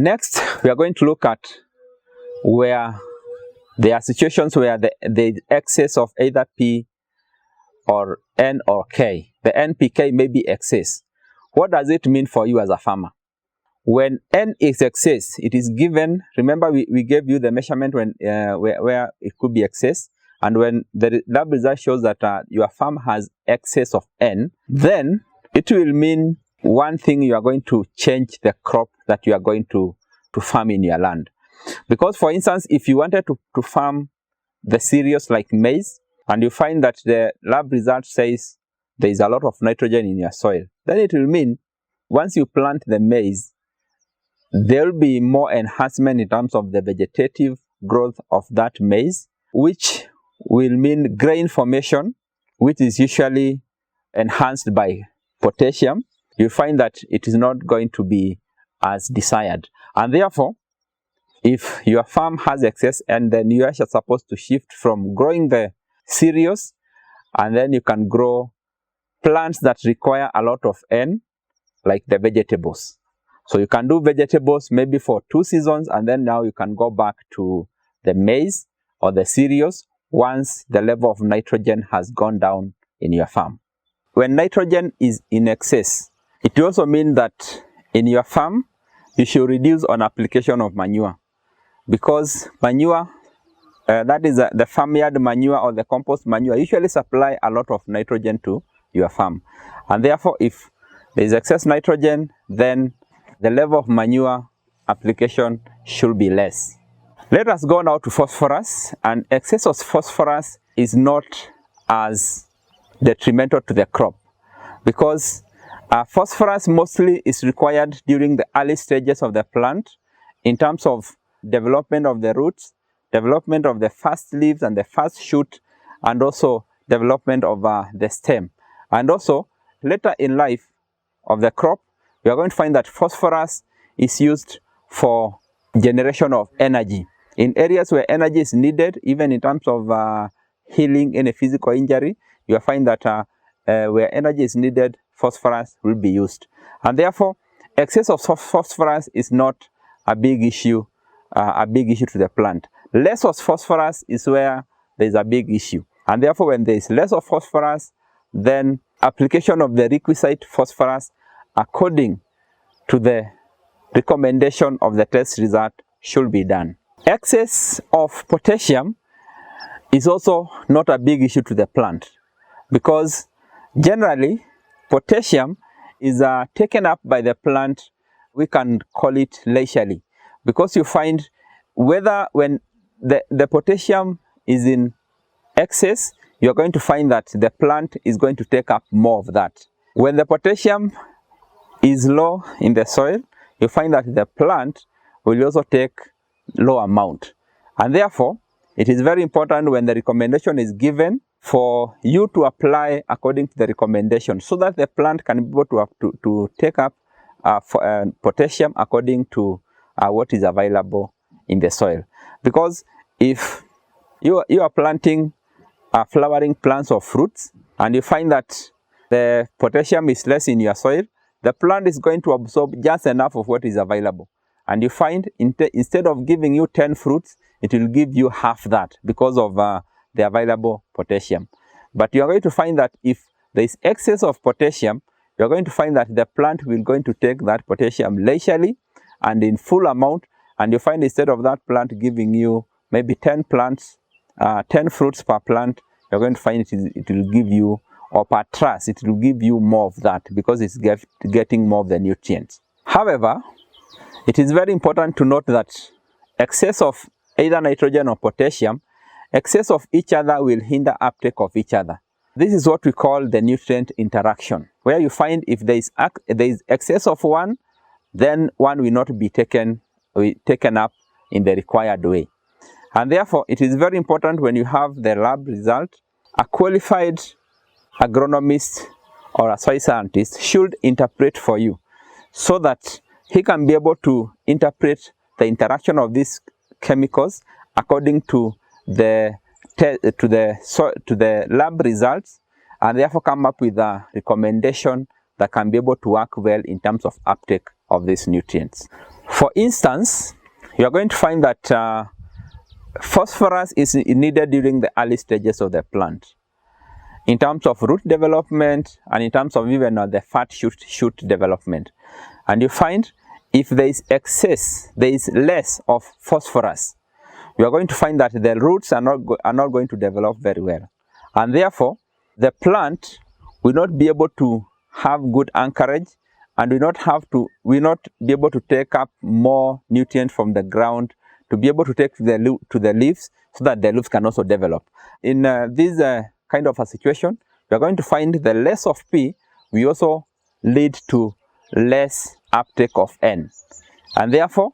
Next, we are going to look at where there are situations where the excess of either P or N or K. The NPK may be excess. What does it mean for you as a farmer? When N is excess, it is given, remember we gave you the measurement when where it could be excess, and when the lab result shows that your farm has excess of N, then it will mean one thing: you are going to change the crop that you are going to farm in your land. Because, for instance, if you wanted to farm the cereals like maize, and you find that the lab result says there is a lot of nitrogen in your soil, then it will mean once you plant the maize, there will be more enhancement in terms of the vegetative growth of that maize, which will mean grain formation, which is usually enhanced by potassium. You find that it is not going to be as desired. And therefore, if your farm has excess, and then you are supposed to shift from growing the cereals, and then you can grow plants that require a lot of N, like the vegetables. So you can do vegetables maybe for 2 seasons, and then now you can go back to the maize or the cereals once the level of nitrogen has gone down in your farm. When nitrogen is in excess, it also means that in your farm, you should reduce on application of manure. Because manure, that is the farmyard manure or the compost manure, usually supply a lot of nitrogen to your farm. And therefore, if there is excess nitrogen, then the level of manure application should be less. Let us go now to phosphorus. And excess of phosphorus is not as detrimental to the crop, because phosphorus mostly is required during the early stages of the plant in terms of development of the roots, development of the first leaves and the first shoot, and also development of the stem. And also later in life of the crop, we are going to find that phosphorus is used for generation of energy. In areas where energy is needed, even in terms of healing any physical injury, you will find that where energy is needed, phosphorus will be used. And therefore, excess of phosphorus is not a big issue to the plant. Less of phosphorus is where there is a big issue. And therefore, when there is less of phosphorus, then application of the requisite phosphorus according to the recommendation of the test result should be done. Excess of potassium is also not a big issue to the plant, because generally potassium is taken up by the plant, we can call it leisurely, because you find whether when the potassium is in excess, you're going to find that the plant is going to take up more of that. When the potassium is low in the soil, you find that the plant will also take low amount. And therefore, it is very important when the recommendation is given for you to apply according to the recommendation, so that the plant can be able to take up potassium according to what is available in the soil. Because if you are planting flowering plants or fruits, and you find that the potassium is less in your soil, the plant is going to absorb just enough of what is available. And you find instead of giving you 10 fruits, it will give you half that because of the available potassium. But you are going to find that if there is excess of potassium, you are going to find that the plant will going to take that potassium leisurely and in full amount. And you find instead of that plant giving you maybe 10 fruits per plant, you are going to find it will give you, or per truss, it will give you more of that, because it's getting more of the nutrients. However, it is very important to note that excess of either nitrogen or potassium, excess of each other will hinder uptake of each other. This is what we call the nutrient interaction, where you find if there is excess of one, then one will not be taken up in the required way. And therefore, it is very important when you have the lab result, a qualified agronomist or a soil scientist should interpret for you, so that he can be able to interpret the interaction of these chemicals according to the lab results, and therefore come up with a recommendation that can be able to work well in terms of uptake of these nutrients. For instance, you are going to find that phosphorus is needed during the early stages of the plant, in terms of root development and in terms of even the fat shoot development. And you find if there is excess, there is less of phosphorus, you are going to find that the roots are not going to develop very well, and therefore the plant will not be able to have good anchorage, and will not be able to take up more nutrients from the ground to be able to take to the leaves, so that the leaves can also develop. In this kind of a situation, we are going to find the less of P will also lead to less uptake of N, and therefore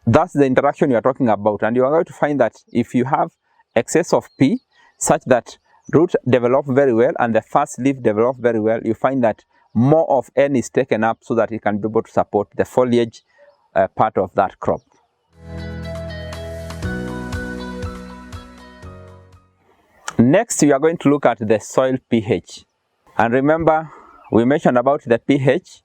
that's the interaction you are talking about. And you are going to find that if you have excess of P such that root develop very well and the first leaf develop very well, you find that more of N is taken up so that it can be able to support the foliage part of that crop. Next, we are going to look at the soil pH. And remember, we mentioned about the pH.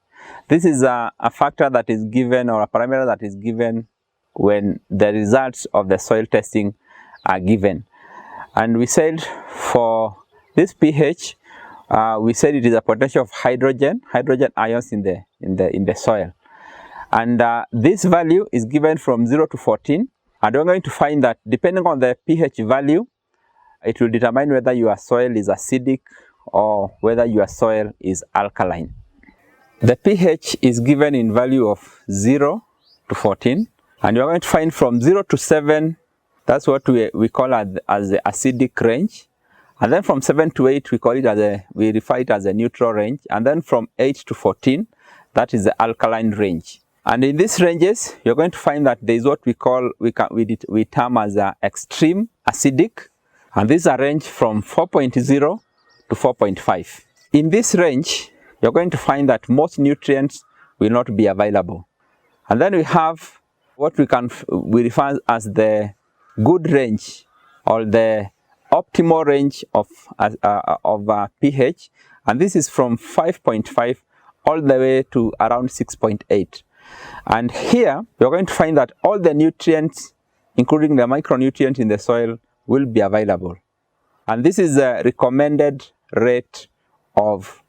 This is a factor that is given, or a parameter that is given when the results of the soil testing are given. And we said for this pH, we said it is a potential of hydrogen ions in the soil. And this value is given from 0 to 14. And we're going to find that depending on the pH value, it will determine whether your soil is acidic or whether your soil is alkaline. The pH is given in value of 0 to 14, and you're going to find from 0 to 7, that's what we call as the acidic range, and then from 7 to 8 we refer it as a neutral range, and then from 8 to 14, that is the alkaline range. And in these ranges, you're going to find that there is what we term as extreme acidic, and these are range from 4.0 to 4.5. In this range, you're going to find that most nutrients will not be available. And then we have what we refer as the good range, or the optimal range of pH, and this is from 5.5 all the way to around 6.8. And here you're going to find that all the nutrients, including the micronutrients in the soil, will be available. And this is a recommended rate of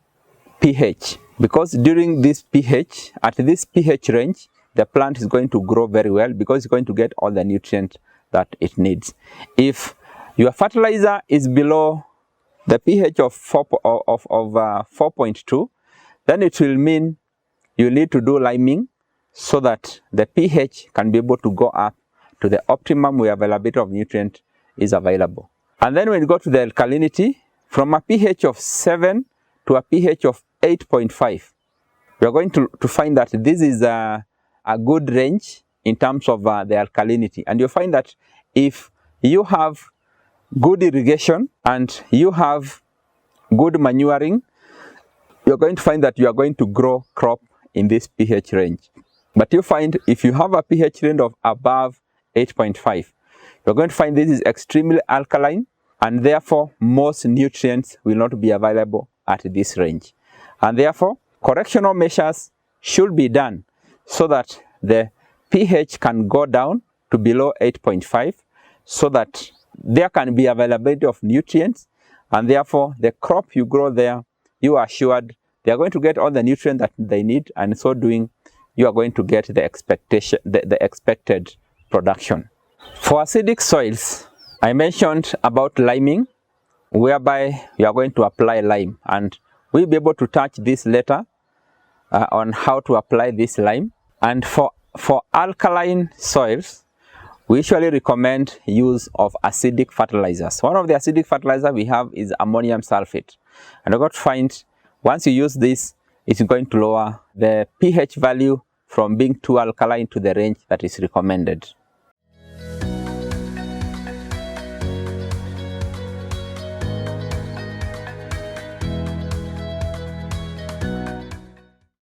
pH, because during this pH, at this pH range, the plant is going to grow very well because it's going to get all the nutrients that it needs. If your fertilizer is below the pH of 4.2, then it will mean you need to do liming so that the pH can be able to go up to the optimum where availability of nutrient is available. And then when you go to the alkalinity, from a pH of 7 to a pH of 8.5, we are going to find that this is a good range in terms of the alkalinity. And you'll find that if you have good irrigation and you have good manuring, you're going to find that you are going to grow crop in this pH range. But you find if you have a pH range of above 8.5, you're going to find this is extremely alkaline, and therefore most nutrients will not be available at this range. And therefore, correctional measures should be done so that the pH can go down to below 8.5, so that there can be availability of nutrients, and therefore the crop you grow there, you are assured they are going to get all the nutrients that they need, and in so doing, you are going to get the expected production. For acidic soils, I mentioned about liming, whereby you are going to apply lime, and we'll be able to touch this later on how to apply this lime. And for alkaline soils, we usually recommend use of acidic fertilizers. One of the acidic fertilizers we have is ammonium sulfate, and you're going to find once you use this, it's going to lower the pH value from being too alkaline to the range that is recommended.